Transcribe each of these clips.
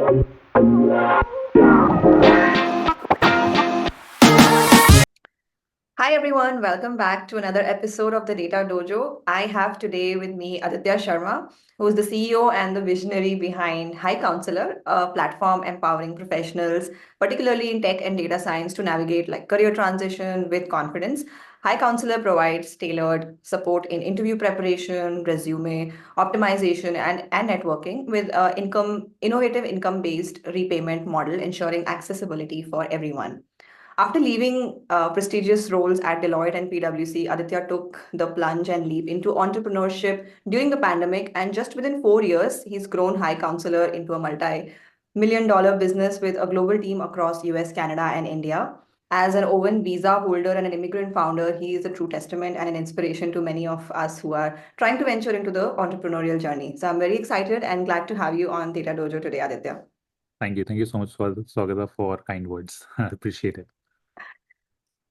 Hi everyone, welcome back to another episode of the Data Dojo. I have today with me Aditya Sharma, who is the CEO and the visionary behind Hicounselor, a platform empowering professionals, particularly in tech and data science, to navigate like career transition with confidence. Hicounselor provides tailored support in interview preparation, resume optimization, and networking with innovative income-based repayment model, ensuring accessibility for everyone. After leaving prestigious roles at Deloitte and PwC, Aditya took the plunge and leap into entrepreneurship during the pandemic. And just within 4 years, he's grown Hicounselor into a multi-million-dollar business with a global team across US, Canada, and India. As an Owen visa holder and an immigrant founder, he is a true testament and an inspiration to many of us who are trying to venture into the entrepreneurial journey. So I'm very excited and glad to have you on Data Dojo today, Aditya. Thank you. Thank you so much for Swagata for kind words. I appreciate it.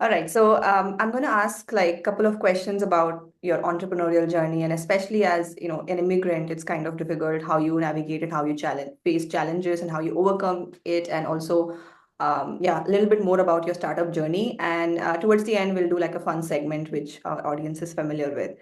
All right, so I'm going to ask like a couple of questions about your entrepreneurial journey, and especially as an immigrant, it's kind of difficult how you navigate it, how you face challenges, and how you overcome it, and also, yeah, a little bit more about your startup journey. And towards the end, we'll do like a fun segment which our audience is familiar with.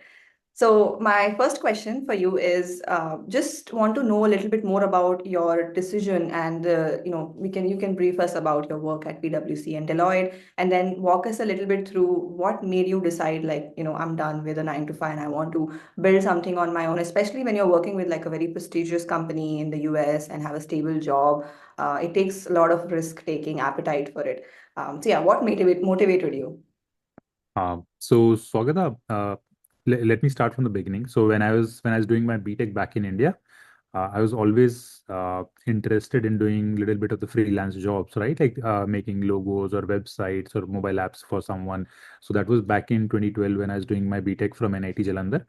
So my first question for you is just want to know a little bit more about your decision, and you can brief us about your work at PwC and Deloitte, and then walk us a little bit through what made you decide like I'm done with a 9 to 5 and I want to build something on my own, especially when you're working with like a very prestigious company in the US and have a stable job. It takes a lot of risk taking appetite for it. So yeah, what motivated you? So Swagata, let me start from the beginning. So when I was doing my BTech back in India, I was always interested in doing a little bit of the freelance jobs, right? Like making logos or websites or mobile apps for someone. So that was back in 2012 when I was doing my BTech from NIT Jalandhar.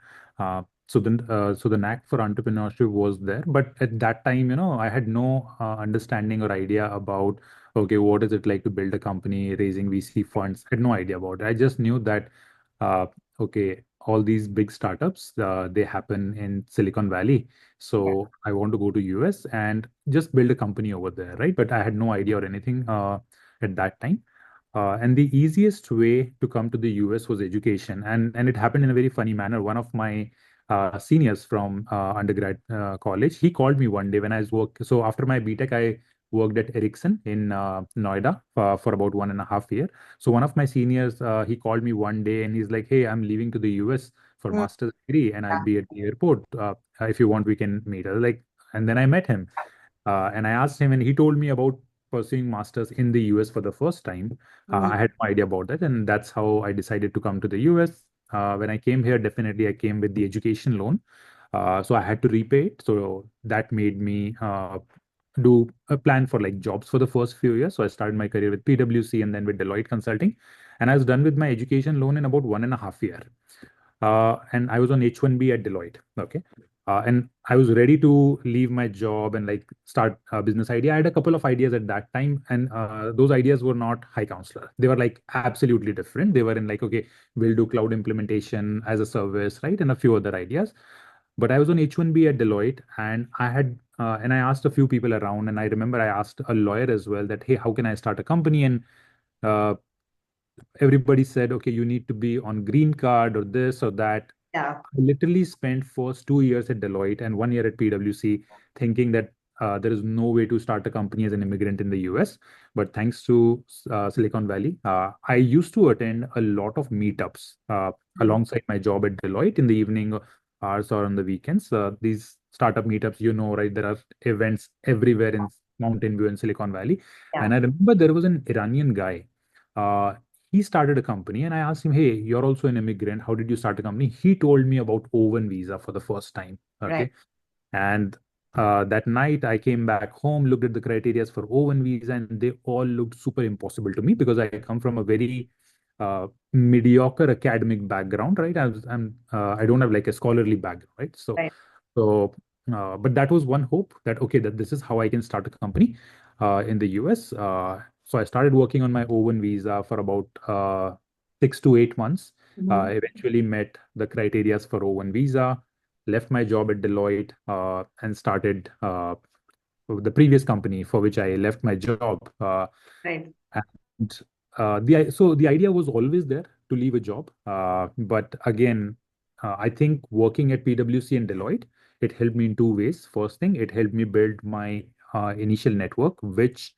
So the knack for entrepreneurship was there, but at that time, I had no understanding or idea about okay, what is it like to build a company, raising VC funds? I had no idea about it. I just knew that uh, okay, all these big startups they happen in Silicon Valley, Yeah. so I want to go to US and just build a company over there, right? But I had no idea or anything at that time. And the easiest way to come to the US was education, and it happened in a very funny manner. One of my seniors from undergrad college, he called me one day when I was work. So after my BTech, I worked at Ericsson in Noida for about 1.5 years. So one of my seniors, he called me one day and he's like, "Hey, I'm leaving to the US for Mm. master's degree, and I'll Yeah. be at the airport. If you want, we can meet." I was like, and then I met him, and I asked him, and he told me about pursuing masters in the US for the first time. Mm. I had no idea about that, and that's how I decided to come to the US. When I came here, definitely I came with the education loan, so I had to repay it. So that made me do a plan for like jobs for the first few years. So I started my career with PwC and then with Deloitte Consulting, and I was done with my education loan in about 1.5 years. And I was on H1B at Deloitte. Okay. And I was ready to leave my job and like start a business idea. I had a couple of ideas at that time, and those ideas were not Hicounselor. They were like absolutely different. They were in like, okay, we'll do cloud implementation as a service, right? And a few other ideas. But I was on H1B at Deloitte, and I asked a few people around, and I remember I asked a lawyer as well that, hey, how can I start a company? And uh, everybody said, okay, you need to be on green card or this or that. Yeah. I literally spent first 2 years at Deloitte and 1 year at PwC thinking that there is no way to start a company as an immigrant in the US. But thanks to Silicon Valley, I used to attend a lot of meetups Mm. alongside my job at Deloitte in the evening hours or on the weekends. These startup meetups, right? There are events everywhere in Mountain View and Silicon Valley. Yeah. And I remember there was an Iranian guy. Uh, he started a company, and I asked him, "Hey, you're also an immigrant. How did you start a company?" He told me about Owen visa for the first time. Right. Okay. And that night I came back home, looked at the criterias for Owen visa, and they all looked super impossible to me because I come from a very mediocre academic background, right? I don't have like a scholarly background, right? Right. But that was one hope that okay, that this is how I can start a company in the US. So I started working on my Owen visa for about 6 to 8 months. Mhm. Eventually met the criterias for Owen visa, left my job at Deloitte and started the previous company for which I left my job. Right. And the idea was always there to leave a job. But again, I think working at PwC and Deloitte, it helped me in two ways. First thing, it helped me build my initial network, which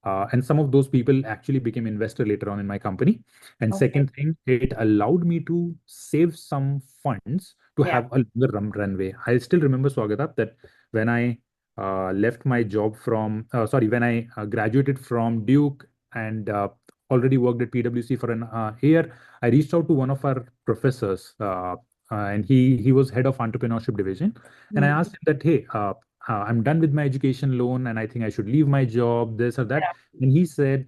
and some of those people actually became investor later on in my company. And Okay. second thing, it allowed me to save some funds to Yeah. have a longer runway. I still remember, Swagata, that when I left my job when I graduated from Duke and already worked at PwC for an year, I reached out to one of our professors, and he was head of entrepreneurship division, and I Mm. asked him that, hey, I'm done with my education loan, and I think I should leave my job, this or that. Yeah. And he said,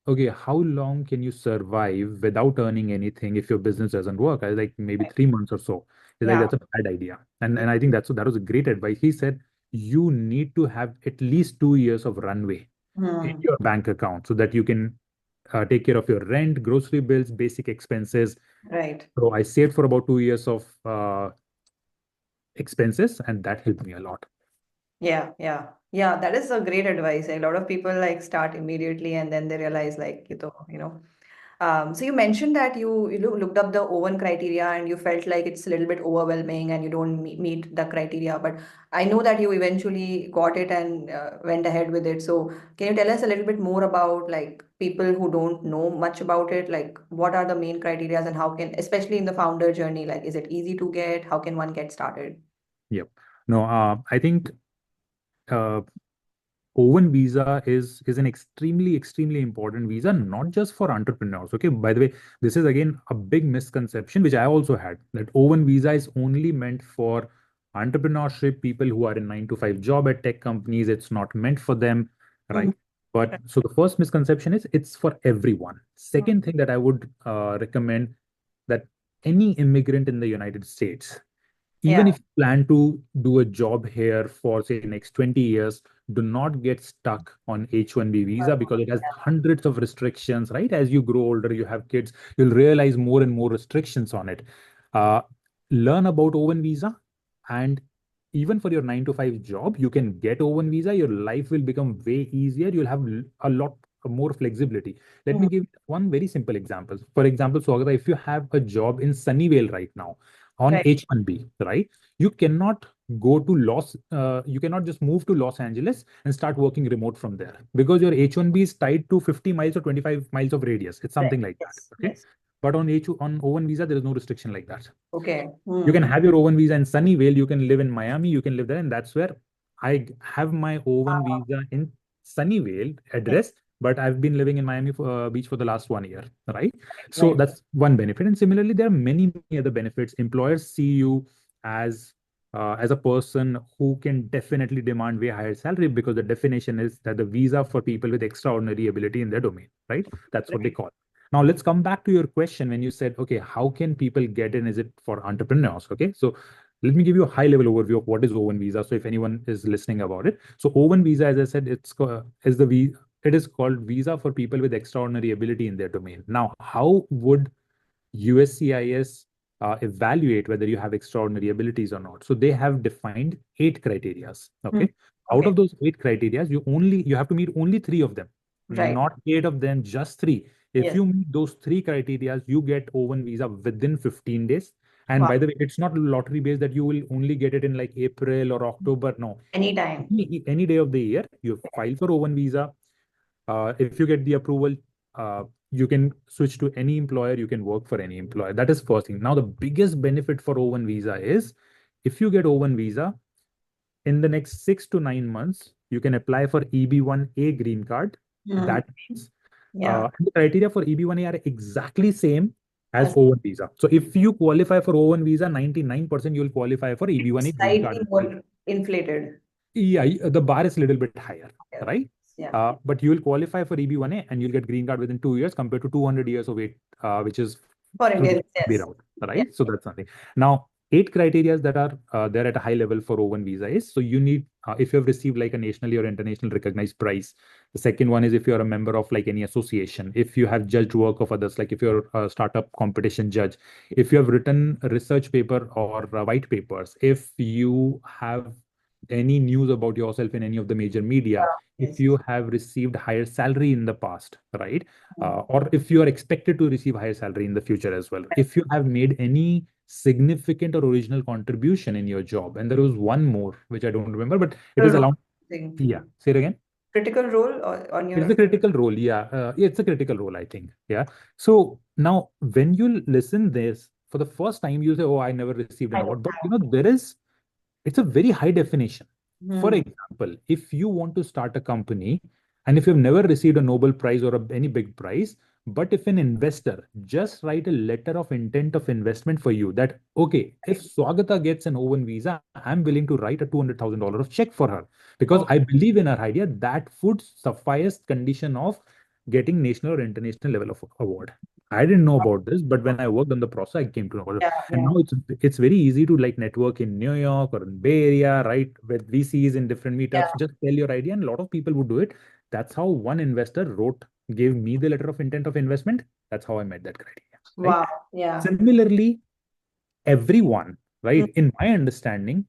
okay, how long can you survive without earning anything if your business doesn't work? I was like, maybe Right. 3 months or so. He's like, Yeah. that's a bad idea. And I think that was a great advice. He said, you need to have at least 2 years of runway in Mm. your bank account so that you can take care of your rent, grocery bills, basic expenses. Right. So I saved for about 2 years of expenses, and that helped me a lot. Yeah, yeah. Yeah, that is a great advice. A lot of people like start immediately and then they realize like, you know. So you mentioned that you looked up the Owen criteria and you felt like it's a little bit overwhelming and you don't meet the criteria. But I know that you eventually got it and went ahead with it. So can you tell us a little bit more about like people who don't know much about it? Like what are the main criteria and how can, especially in the founder journey, like is it easy to get? How can one get started? Yep. No, I think uh, Owen visa is an extremely important visa, not just for entrepreneurs. Okay, by the way, this is again a big misconception which I also had, that Owen visa is only meant for entrepreneurship, people who are in 9 to 5 job at tech companies. It's not meant for them, Mhm. right? But so the first misconception is it's for everyone. Mhm. Second thing that I would recommend, that any immigrant in the United States, even Yeah. if you plan to do a job here for say next 20 years, do not get stuck on H-1B visa because it has hundreds of restrictions, right? As you grow older, you have kids, you'll realize more and more restrictions on it. uh, Learn about Owen visa, and even for your 9 to 5 job, you can get Owen visa. Your life will become way easier. You'll have a lot more flexibility. Let me Mhm. give one very simple example. For example, Swagata, if you have a job in Sunnyvale right now on Right. H-1B, right? You cannot you cannot just move to Los Angeles and start working remote from there because your H-1B is tied to 50 miles or 25 miles of radius. It's Right. something like that. Yes. Okay. Yes. But on O1 visa, there is no restriction like that. Okay. You can Hmm. have your O1 visa in Sunnyvale. You can live in Miami. You can live there. And that's where I have my O1 Ah, visa in Sunnyvale yeah. address. But I've been living in Miami Beach for the last 1 year, right? So Right. that's one benefit. And similarly, there are many other benefits. Employers see you as as a person who can definitely demand way higher salary because the definition is that the visa for people with extraordinary ability in their domain, right? That's what they Right. call. Now let's come back to your question when you said, okay, how can people get in? Is it for entrepreneurs? Okay, so let me give you a high level overview of what is O1 visa. So if anyone is listening about it, so O1 visa, as I said, it is called visa for people with extraordinary ability in their domain. Now, how would USCIS evaluate whether you have extraordinary abilities or not? So they have defined 8 criterias. Hmm. Okay, out Okay. of those 8 criterias, you have to meet only 3 of them, Right. not 8 of them, just three. If Yes. you meet those 3 criterias, you get O1 visa within 15 days. And Wow. by the way, it's not lottery based that you will only get it in like April or October. No, Anytime. any day of the year, you file for O1 visa. If you get the approval, you can switch to any employer. You can work for any employer. That is first thing. Now, the biggest benefit for O1 visa is if you get O1 visa in the next 6 to 9 months, you can apply for EB1A green card. Hmm. That means Yeah. the criteria for EB1A are exactly same as As O1 visa. So if you qualify for O1 visa, 99% you'll qualify for EB1A green card slightly as well. more inflated. Yeah, the bar is a little bit higher, Yeah. right? Yeah. But you will qualify for EB1A and you'll get green card within 2 years compared to 200 years of wait, which is For through the Indians, B yes. route, Yeah. right? So that's something. Now, 8 criteria that are there at a high level for O1 visa is, so you need, if you have received like a nationally or international recognized prize. The second one is if you're a member of like any association, if you have judged work of others, like if you're a startup competition judge, if you have written a research paper or white papers, if you have any news about yourself in any of the major media, Yeah. if Yes. you have received higher salary in the past, right? Mm. Or if you are expected to receive higher salary in the future as well, if you have made any significant or original contribution in your job. And there was one more, which I don't remember, but it is Critical role around, thing. yeah, say it again. Critical role on It's your. a critical role, yeah. Yeah, it's a critical role, I think. Yeah. So now, when you listen this for the first time, you say, "Oh, I never received I an don't award." But have. there is, it's a very high definition. For Hmm. example, if you want to start a company, and if you've never received a Nobel Prize or any big prize, but if an investor just write a letter of intent of investment for you, that okay, if Swagata gets an Owen visa, I'm willing to write a $200,000 of check for her because Oh, I believe in her idea, that would suffice condition of getting national or international level of award. I didn't know about this, but when I worked on the process, I came to know about it. yeah, And yeah, now it's very easy to like network in New York or in Bay Area, right? With VCs in different meetups. yeah. Just tell your idea, and a lot of people would do it. That's how one investor gave me the letter of intent of investment. That's how I met that criteria, right? Wow. Yeah. Similarly, everyone, Mm. right? In my understanding,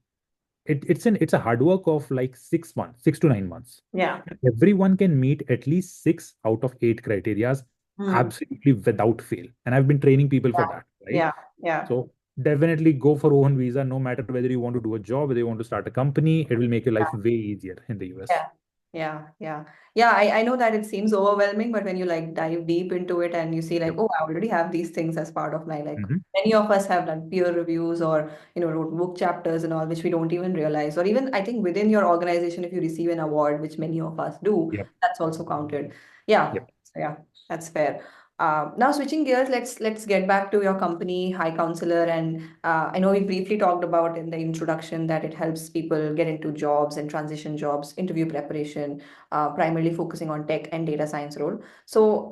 it's a hard work of like 6 months, 6 to 9 months. Yeah. Everyone can meet at least 6 out of 8 criterias Mm. absolutely without fail. And I've been training people for Yeah. that, right? Yeah. Yeah. So definitely go for own visa, no matter whether you want to do a job, whether you want to start a company, it will make your life way easier in the US. Yeah, yeah, yeah. Yeah, I know that it seems overwhelming, but when you like dive deep into it and you see like, Yep. oh, I already have these things as part of my like Hmm. many of us have done peer reviews or wrote book chapters and all, which we don't even realize. Or even I think within your organization, if you receive an award, which many of us do, Yep. that's also counted. Yeah, Yep. so yeah, that's fair. Now switching gears, let's get back to your company, High Counselor, and I know we briefly talked about in the introduction that it helps people get into jobs and transition jobs, interview preparation, primarily focusing on tech and data science role. So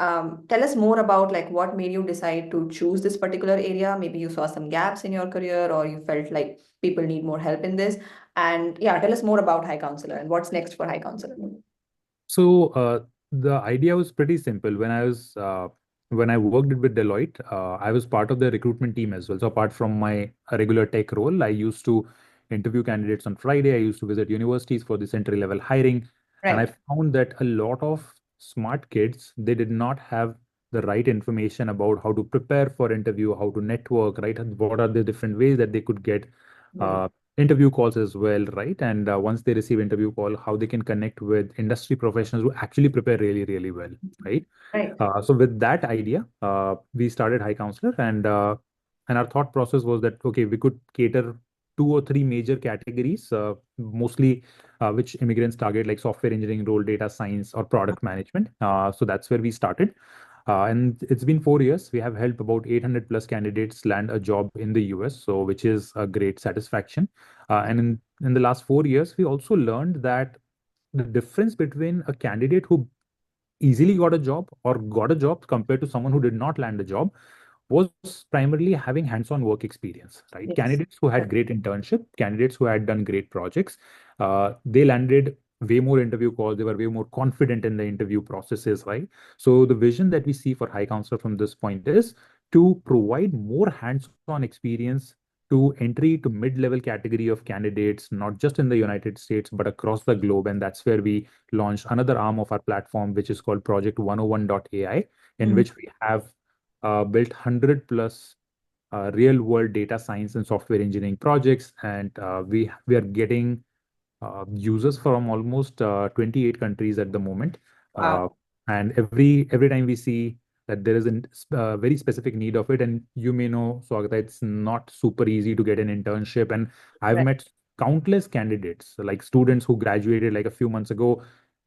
tell us more about like what made you decide to choose this particular area. Maybe you saw some gaps in your career, or you felt like people need more help in this. And yeah, tell us more about High Counselor and what's next for High Counselor. So the idea was pretty simple. When I worked with Deloitte, I was part of the recruitment team as well. So apart from my regular tech role, I used to interview candidates on Friday. I used to visit universities for this entry level hiring, and I Right. found that a lot of smart kids, they did not have the right information about how to prepare for interview, how to network, right? And what are the different ways that they could get Hmm. uh, interview calls as well, right? And once they receive interview call, how they can connect with industry professionals who actually prepare really, really well, right? Right. So with that idea, we started High Counselor, and our thought process was that okay, we could cater 2 or 3 major categories, mostly which immigrants target, like software engineering role, data science, or product management. So that's where we started. And it's been 4 years. We have helped about 800 plus candidates land a job in the US, so which is a great satisfaction. And in the last 4 years, we also learned that the difference between a candidate who easily got a job or got a job compared to someone who did not land a job was primarily having hands-on work experience, right? Yes. Candidates who had great internship, candidates who had done great projects, they landed way more interview calls. They were way more confident in the interview processes, right? So the vision that we see for High Counselor from this point is to provide more hands-on experience to entry to mid-level category of candidates, not just in the United States, but across the globe. And that's where we launched another arm of our platform, which is called Project 101.ai, in Mm. which we have built 100 plus real world data science and software engineering projects, and we are getting users from almost 28 countries at the moment. Wow. Uh, and every time we see that there is a very specific need of it, and you may know, Swagata, it's not super easy to get an internship. And I've Right. met countless candidates, like students who graduated like a few months ago.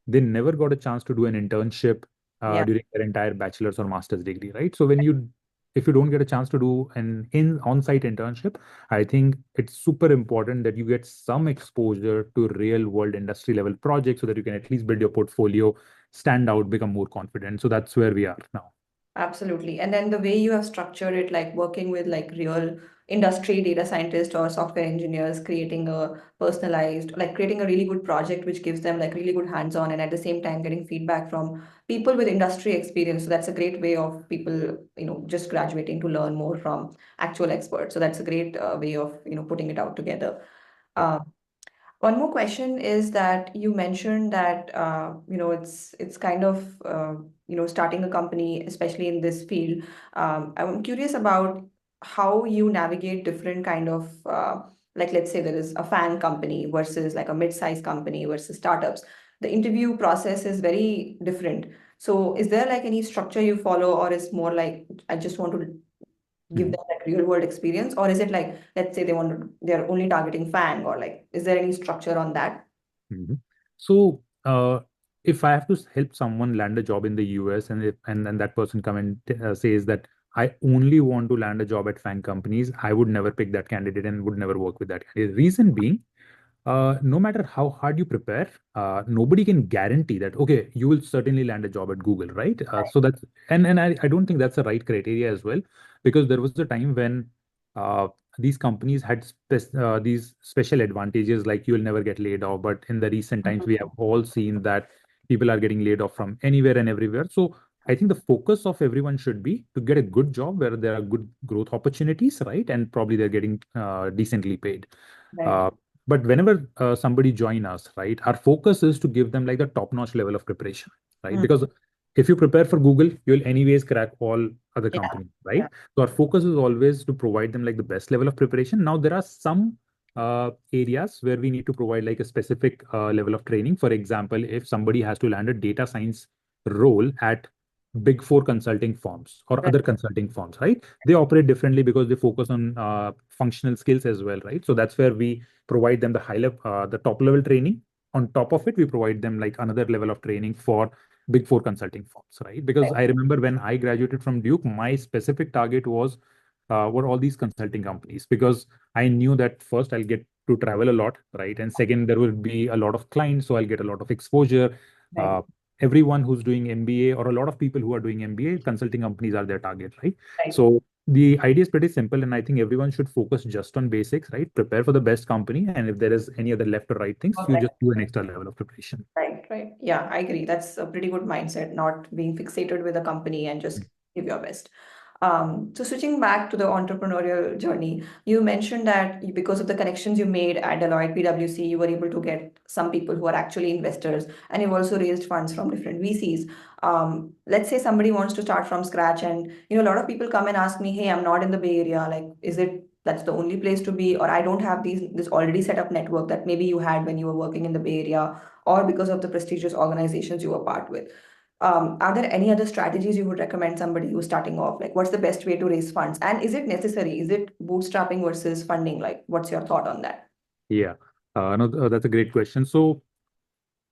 They never got a chance to do an internship Yeah. during their entire bachelor's or master's degree, right? So if you don't get a chance to do an on-site internship, I think it's super important that you get some exposure to real world industry level projects so that you can at least build your portfolio, stand out, become more confident. So that's where we are now. Absolutely. And then the way you have structured it, like working with like real industry data scientists or software engineers, creating a personalized, like creating a really good project which gives them like really good hands-on and at the same time getting feedback from people with industry experience. So that's a great way of people, just graduating to learn more from actual experts. So that's a great way of, putting it out together. Yep. Um, One more question is that you mentioned that it's kind of starting a company, especially in this field. I'm curious about how you navigate different kind of like, let's say there is a fan company versus like a mid-sized company versus startups. The interview process is very different. So is there like any structure you follow, or is more like I just want to give Mhm. them that real world experience, or is it like, let's say they're only targeting FANG, or like is there any structure on that? Mhm. So, if I have to help someone land a job in the US, and then that person come and says that I only want to land a job at FANG companies, I would never pick that candidate and would never work with that candidate. Reason being, no matter how hard you prepare, nobody can guarantee that, okay, you will certainly land a job at Google, right? So that's, and I don't think that's the right criteria as well, because there was a time when uh, these companies had these special advantages, like you will never get laid off. But in the recent times, we have all seen that people are getting laid off from anywhere and everywhere. So I think the focus of everyone should be to get a good job where there are good growth opportunities, right? And probably they're getting decently paid. Right. Uh, but whenever somebody join us, right, our focus is to give them like the top-notch level of preparation, right? Mm. Because if you prepare for Google, you'll anyways crack all other Yeah. companies, Yeah. right? So our focus is always to provide them like the best level of preparation. Now there are some areas where we need to provide like a specific level of training. For example, if somebody has to land a data science role at big four consulting firms or Right. other consulting firms, right? They operate differently because they focus on functional skills as well, right? So that's where we provide them the high level, the top level training. On top of it, we provide them like another level of training for big four consulting firms, right? Because Right. I remember when I graduated from Duke, my specific target was were all these consulting companies, because I knew that first I'll get to travel a lot, right? And second, there will be a lot of clients, so I'll get a lot of exposure. Right. Uh, Everyone who's doing MBA, or a lot of people who are doing MBA, consulting companies are their target, right? Right. So the idea is pretty simple, and I think everyone should focus just on basics, right? Prepare for the best company, and if there is any other left or right things, you Perfect. just do an extra level of preparation. Right, right. Yeah, I agree. That's a pretty good mindset, not being fixated with a company and just give your best. So switching back to the entrepreneurial journey, you mentioned that because of the connections you made at Deloitte, PwC, you were able to get some people who are actually investors, and you've also raised funds from different VCs. Let's say somebody wants to start from scratch, and a lot of people come and ask me, "Hey, I'm not in the Bay Area. Like, is it that's the only place to be, or I don't have this already set up network that maybe you had when you were working in the Bay Area, or because of the prestigious organizations you were part with." Are there any other strategies you would recommend somebody who's starting off? Like, what's the best way to raise funds? And is it necessary? Is it bootstrapping versus funding? Like, what's your thought on that? Yeah, no, that's a great question. So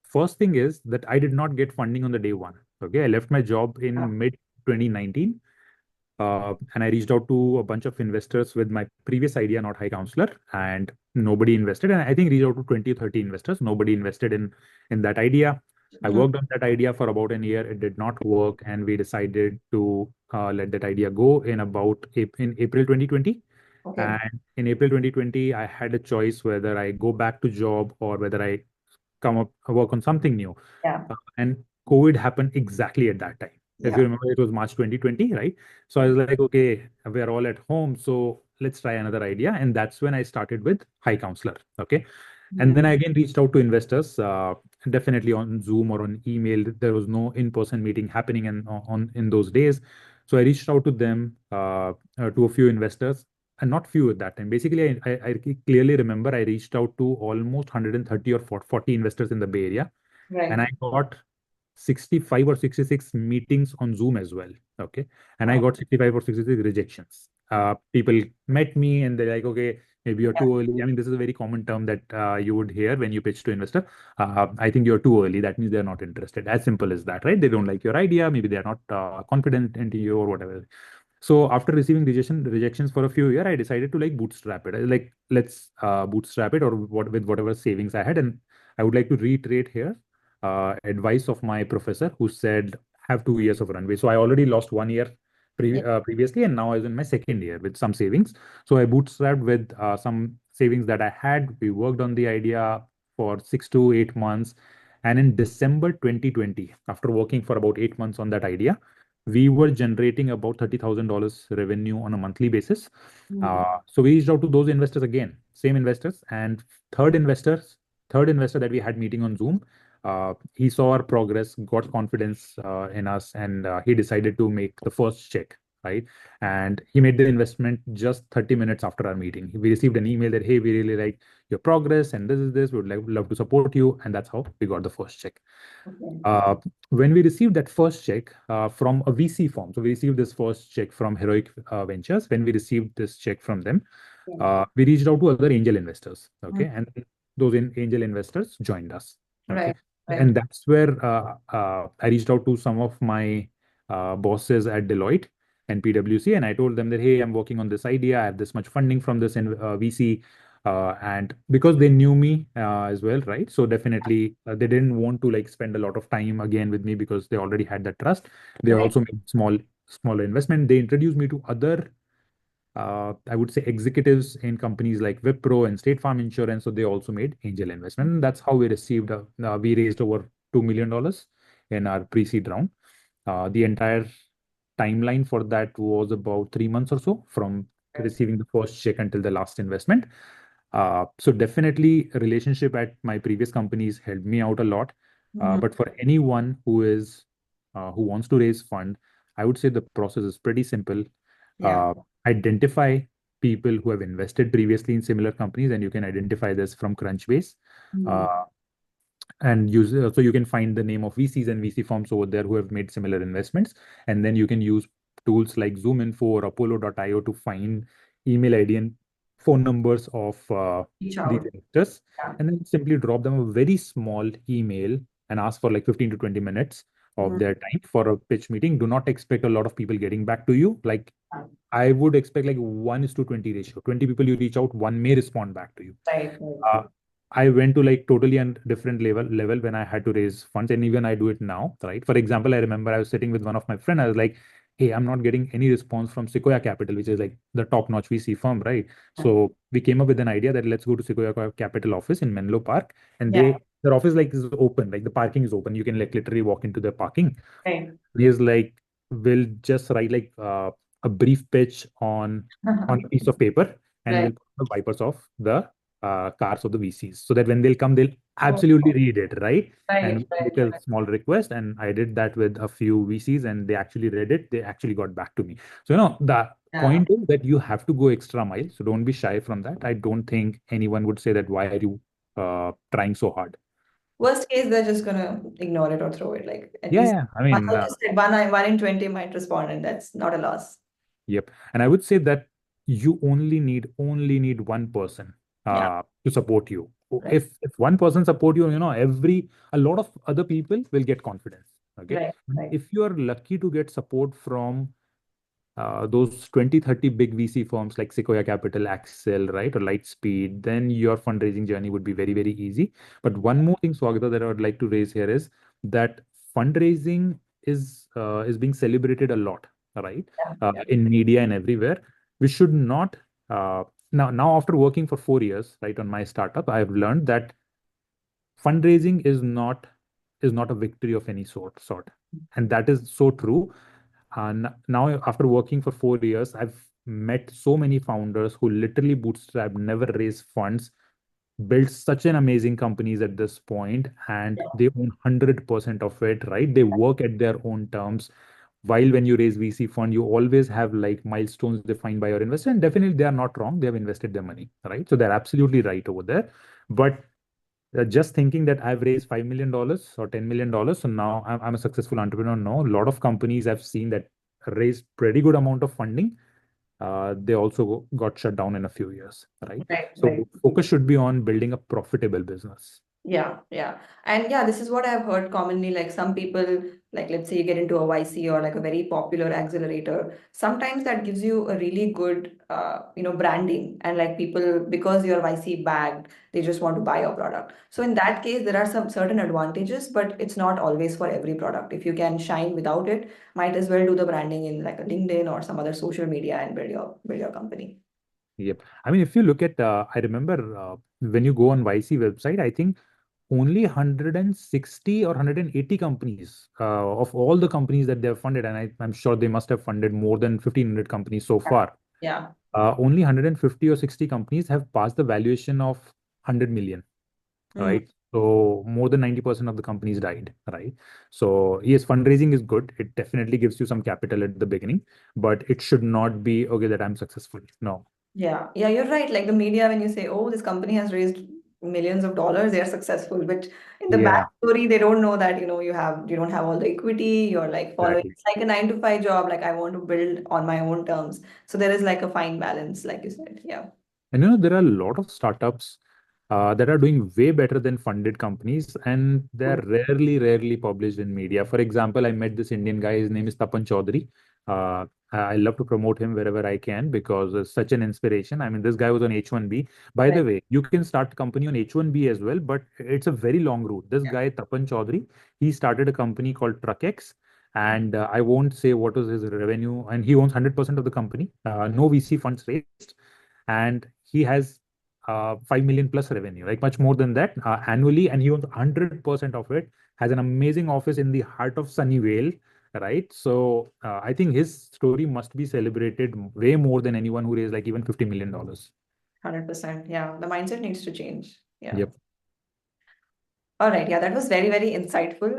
first thing is that I did not get funding on the day one. Okay, I left my job Yeah. in mid 2019. And I reached out to a bunch of investors with my previous idea, not Hicounselor, and nobody invested. And I think reached out to 20, 30 investors. Nobody invested in that idea. I Mhm. worked on that idea for about a year. It did not work, and we decided to let that idea go in April 2020. Okay. And in April 2020, I had a choice whether I go back to job or whether I come up work on something new. Yeah. And COVID happened exactly at that time. If you Yeah. remember, it was March 2020, right? So I was like, okay, we are all at home, so let's try another idea. And that's when I started with Hicounselor. Okay. And then Mhm. I again reached out to investors, definitely on Zoom or on email. There was no in-person meeting happening in those days. So I reached out to them, to a few investors, and not few at that time. Basically, I clearly remember I reached out to almost 130 or 40 investors in the Bay Area, and Right. I got 65 or 66 meetings on Zoom as well. Okay. And I Wow. got 65 or 66 rejections. People met me and they're like, okay, maybe you're Yeah. too early. I mean, this is a very common term that you would hear when you pitch to investor. I think you're too early. That means they're not interested. As simple as that, right? They don't like your idea. Maybe they're not confident into you or whatever. So after receiving rejections for a few years, I decided to like bootstrap it. Like, let's bootstrap it, or what with whatever savings I had. And I would like to reiterate here advice of my professor, who said have 2 years of runway. So I already lost 1 year Yeah. previously, and now I was in my second year with some savings. So I bootstrapped with some savings that I had. We worked on the idea for 6 to 8 months. And in December 2020, after working for about 8 months on that idea, we were generating about $30,000 revenue on a monthly basis. Mhm. So we reached out to those investors again, same investors, and third investors, third investor that we had meeting on Zoom, he saw our progress, got confidence in us, and he decided to make the first check, right? And he made the investment just 30 minutes after our meeting. We received an email that, hey, we really like your progress, and this is this. We would love to support you, and that's how we got the first check. Okay. Uh, when we received that first check from a VC firm, so we received this first check from Heroic Ventures. When we received this check from them, Yeah. we reached out to other angel investors. Mm. Okay, and those angel investors joined us. Okay, Right. Right. and that's where I reached out to some of my bosses at Deloitte and PwC, and I told them that, hey, I'm working on this idea. I have this much funding from this VC. And because they knew me as well, right? So definitely they didn't want to like spend a lot of time again with me because they already had that trust. They Right. also made smaller investment. They introduced me to other I would say executives in companies like Wipro and State Farm Insurance. So they also made angel investment. And that's how we received, we raised over $2 million in our pre-seed round. The entire timeline for that was about 3 months or so from receiving the first check until the last investment. So definitely relationship at my previous companies helped me out a lot. Mhm. But for anyone who wants to raise fund, I would say the process is pretty simple. Yeah. Uh, Identify people who have invested previously in similar companies, and you can identify this from Crunchbase. Mhm. Uh, and use so you can find the name of VCs and VC firms over there who have made similar investments, and then you can use tools like ZoomInfo or Apollo.io to find email ID and phone numbers of Reach these out. investors, Yeah. and then simply drop them a very small email and ask for like 15 to 20 minutes of Mhm. their time for a pitch meeting. Do not expect a lot of people getting back to you. Like I would expect like 1:20 ratio. 20 people you reach out, one may respond back to you. Right. Right. uh, I went to like totally a different level when I had to raise funds, and even I do it now, right? For example, I remember I was sitting with one of my friends. I was like, "Hey, I'm not getting any response from Sequoia Capital, which is like the top-notch VC firm, right?" So we came up with an idea that let's go to Sequoia Capital office in Menlo Park, and Yeah. their office like is open, like the parking is open. You can like literally walk into their parking. Right. He is like, we'll just write like a brief pitch on a piece of paper, and Right. we'll put the wipers of the cars of the VCs so that when they'll come, they'll Oh, absolutely read it, right? And right. we Right. make a small request, and I did that with a few VCs, and they actually read it. They actually got back to me. So the Yeah. point is that you have to go extra mile. So don't be shy from that. I don't think anyone would say that why are you trying so hard. Worst case, they're just gonna ignore it or throw it. Like at Yeah, least yeah. I one mean, of you said one in 20 might respond, and that's not a loss. yep. And I would say that you only need one person Yeah. to support you. Right. If one person support you, a lot of other people will get confidence. Okay. Right. Right. If you are lucky to get support from those 20, 30 big VC firms like Sequoia Capital, Axel, right, or Lightspeed, then your fundraising journey would be very, very easy. But one more thing, Swagata, that I would like to raise here is that fundraising is being celebrated a lot, right, Yeah. Yeah. in media and everywhere. We should not. Now after working for 4 years, right, on my startup, I've learned that fundraising is not a victory of any sort, and that is so true. And now, after working for 4 years, I've met so many founders who literally bootstrap, never raise funds, built such an amazing companies at this point, and they own 100% of it, right? They work at their own terms. While when you raise VC fund, you always have like milestones defined by your investor, and definitely they are not wrong. They have invested their money, right? So they're absolutely right over there. But just thinking that I've raised $5 million or $10 million, so now I'm a successful entrepreneur. No, a lot of companies I've seen that raised pretty good amount of funding. They also got shut down in a few years, right? Right. Right. So focus should be on building a profitable business. Yeah, yeah. And yeah, this is what I've heard commonly. Like some people, like let's say you get into a YC or like a very popular accelerator, sometimes that gives you a really good, branding. And like people, because you're YC backed, they just want to buy your product. So in that case, there are some certain advantages, but it's not always for every product. If you can shine without it, might as well do the branding in like a LinkedIn or some other social media and build your company. Yep. I mean, if you look at, I remember when you go on YC website, I think only 160 or 180 companies of all the companies that they have funded, and I'm sure they must have funded more than 1,500 companies so Yeah. far. Yeah. Only 150 or 60 companies have passed the valuation of 100 million. Mm. right? So more than 90% of the companies died, right? So yes, fundraising is good. It definitely gives you some capital at the beginning, but it should not be okay that I'm successful. No. Yeah, yeah, you're right. Like the media, when you say, "Oh, this company has raised millions of dollars, they are successful," but in the Yeah, backstory, they don't know that you don't have all the equity. You're like following. exactly. It's like a 9 to 5 job. Like I want to build on my own terms. So there is like a fine balance, like you said. Yeah. And there are a lot of startups that are doing way better than funded companies, and they're rarely published in media. For example, I met this Indian guy. His name is Tapan Chaudhary. I love to promote him wherever I can because it's such an inspiration. I mean, this guy was on H1B. By Right. the way, you can start a company on H1B as well, but it's a very long route. This Yeah. guy, Tapan Chaudhary, he started a company called TruckX. And I won't say what was his revenue, and he owns 100% of the company. No VC funds raised, and he has 5 million plus revenue, like much more than that annually, and he owns 100% of it. Has an amazing office in the heart of Sunnyvale, right? So I think his story must be celebrated way more than anyone who raised like even $50 million. 100%. Yeah. The mindset needs to change. Yeah. Yep. All right. Yeah, that was very, very insightful.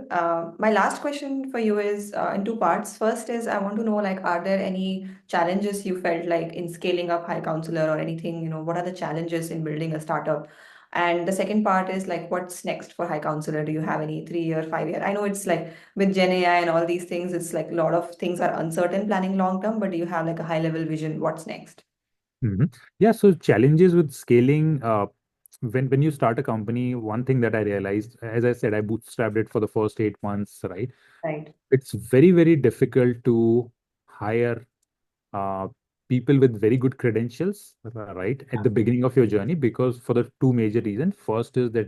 My last question for you is in two parts. First is I want to know, like, are there any challenges you felt like in scaling up High Counselor or anything? What are the challenges in building a startup? And the second part is like, what's next for High Counselor? Do you have any 3 year, 5 year? I know it's like with Gen AI and all these things, it's like a lot of things are uncertain planning long term, but do you have like a high level vision? What's next? Mhm. Yeah, so challenges with scaling. When you start a company, one thing that I realized, as I said, I bootstrapped it for the first 8 months, right? Right. It's very difficult to hire uh, people with very good credentials, right, at the beginning of your journey, because for the two major reasons. First is that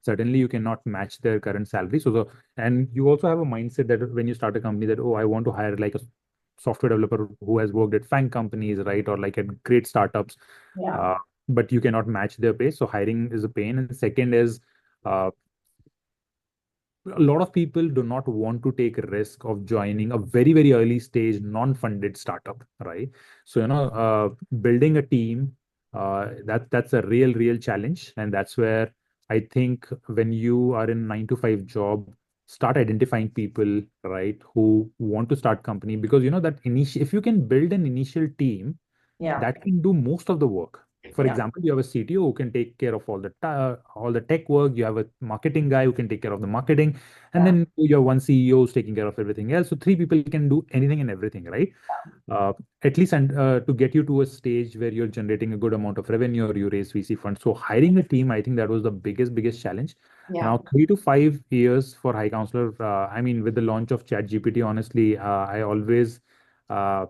certainly you cannot match their current salary. And you also have a mindset that when you start a company that, oh, I want to hire like a software developer who has worked at FANG companies, right, or like at great startups, Yeah. uh, but you cannot match their pay. So hiring is a pain. And second is, uh, a lot of people do not want to take a risk of joining a very early stage non-funded startup, right? So building a team, that's a real challenge, and that's where I think when you are in 9 to 5 job, start identifying people, right, who want to start company, because that initial if you can build an initial team Yeah. that can do most of the work. For Yeah. example, you have a CTO who can take care of all the tech work. You have a marketing guy who can take care of the marketing, and Yeah. then you have one CEO who's taking care of everything else. So three people can do anything and everything, right? uh, at least, and to get you to a stage where you're generating a good amount of revenue or you raise VC funds. So hiring a team, I think that was the biggest challenge. Yeah. Now, 3 to 5 years for High Counselor. I mean, with the launch of ChatGPT, honestly, I always uh,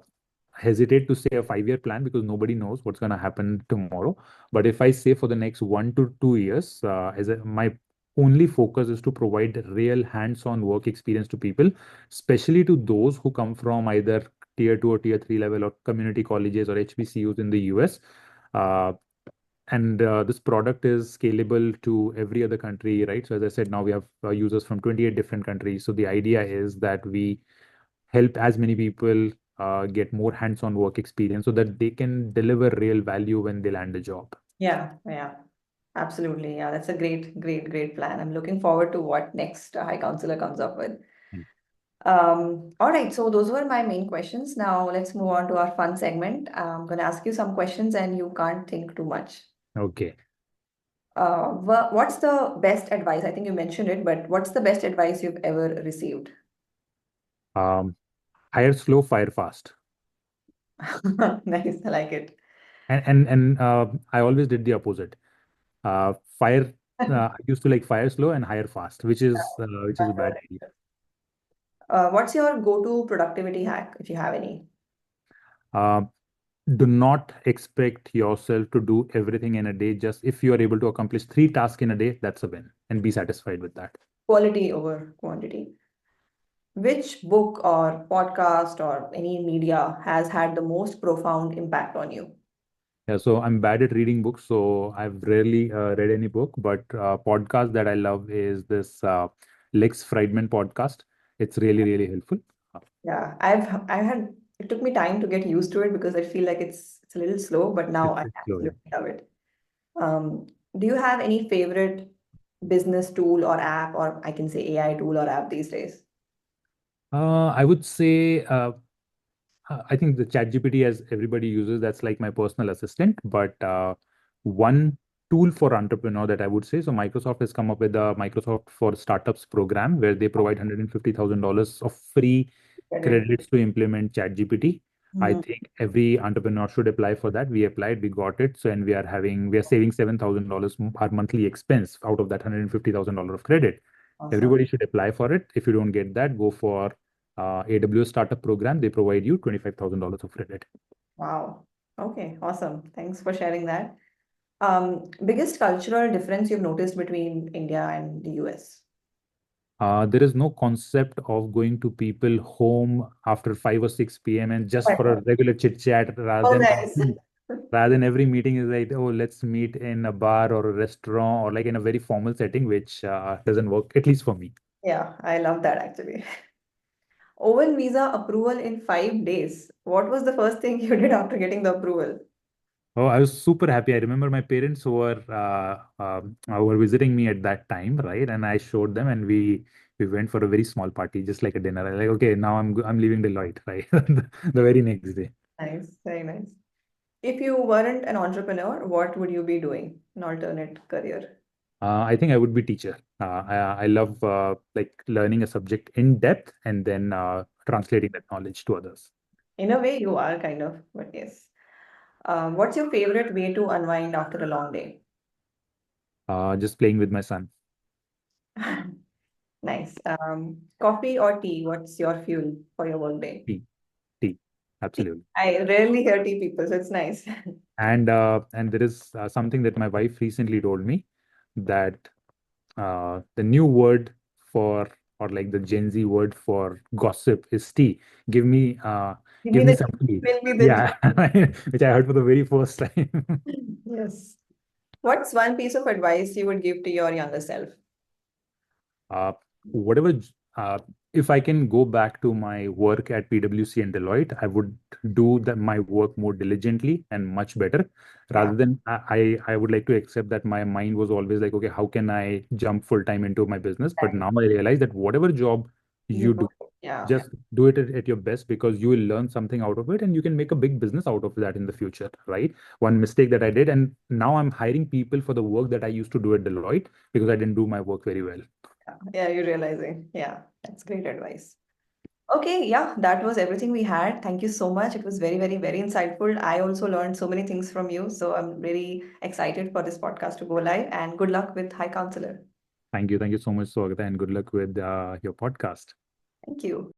hesitate to say a 5 year plan because nobody knows what's going to happen tomorrow. But if I say for the next 1 to 2 years, my only focus is to provide real hands-on work experience to people, especially to those who come from either tier 2 or tier 3 level or community colleges or HBCUs in the US. Uh, and this product is scalable to every other country, right? So as I said, now we have users from 28 different countries. So the idea is that we help as many people get more hands-on work experience so that they can deliver real value when they land a job. Yeah. Yeah. Absolutely. Yeah, that's a great plan. I'm looking forward to what next High Counselor comes up with. All right, so those were my main questions. Now let's move on to our fun segment. I'm going to ask you some questions and you can't think too much. Okay. What's the best advice? I think you mentioned it, but what's the best advice you've ever received? Um, Hire slow, fire fast. Nice, I like it. And I always did the opposite. Fire. I used to like fire slow and hire fast, which is a bad idea. What's your go-to productivity hack, if you have any? Uh, do not expect yourself to do everything in a day. Just if you are able to accomplish 3 tasks in a day, that's a win, and be satisfied with that. Quality over quantity. Which book or podcast or any media has had the most profound impact on you? Yeah, so I'm bad at reading books, so I've rarely read any book. But podcast that I love is this Lex Friedman podcast. It's really helpful. Uh, Yeah, I had it took me time to get used to it because I feel like it's a little slow, but now I it's slow, yeah. absolutely love it. Um, do you have any favorite? business tool or app, or I can say AI tool or app these days? I would say I think the ChatGPT, as everybody uses, that's like my personal assistant. But one tool for entrepreneur that I would say, so Microsoft has come up with a Microsoft for Startups program where they provide $150,000 of free Get it? credits to implement ChatGPT. I Mhm. think every entrepreneur should apply for that. We applied, we got it. So, and we are saving $7,000 our monthly expense out of that $150,000 of credit. Awesome. Everybody should apply for it. If you don't get that, go for AWS startup program. They provide you $25,000 of credit. Wow. Okay, awesome. Thanks for sharing that. Biggest cultural difference you've noticed between India and the US? There is no concept of going to people home after 5 or 6 p.m. and just for a regular chit chat rather Oh, than nice. rather than every meeting is like, oh, let's meet in a bar or a restaurant or like in a very formal setting, which doesn't work, at least for me. Yeah, I love that actually. Owen visa approval in 5 days. What was the first thing you did after getting the approval? Oh, I was super happy. I remember my parents were visiting me at that time, right? And I showed them, and we went for a very small party, just like a dinner. I like, okay, now I'm leaving Deloitte, right? The very next day. Nice, very nice. If you weren't an entrepreneur, what would you be doing? An alternate career. I think I would be teacher. I love like learning a subject in depth and then translating that knowledge to others. In a way, you are kind of, but yes. What's your favorite way to unwind after a long day? Just playing with my son. Nice. Coffee or tea? What's your fuel for your workday? Tea, tea, Tea. absolutely. I rarely hear tea people, so it's nice. And there is something that my wife recently told me that the new word for or like the Gen Z word for gossip is tea. Give me Give me give me the some tea. tea. Fill me the Yeah, tea. which I heard for the very first time. Yes. What's one piece of advice you would give to your younger self? Uh, whatever, uh, if I can go back to my work at PwC and Deloitte, I would do my work more diligently and much better. Yeah, Rather than I would like to accept that my mind was always like, okay, how can I jump full time into my business? But right. now I realize that whatever job You you do. do, Yeah. just do it at your best because you will learn something out of it and you can make a big business out of that in the future, right? One mistake that I did, and now I'm hiring people for the work that I used to do at Deloitte because I didn't do my work very well. Yeah, you're realizing. Yeah, that's great advice. Okay, yeah, that was everything we had. Thank you so much. It was very, very, very insightful. I also learned so many things from you. So I'm really excited for this podcast to go live and good luck with High Counselor. Thank you. Thank you so much, Swagata, and good luck with your podcast. Thank you.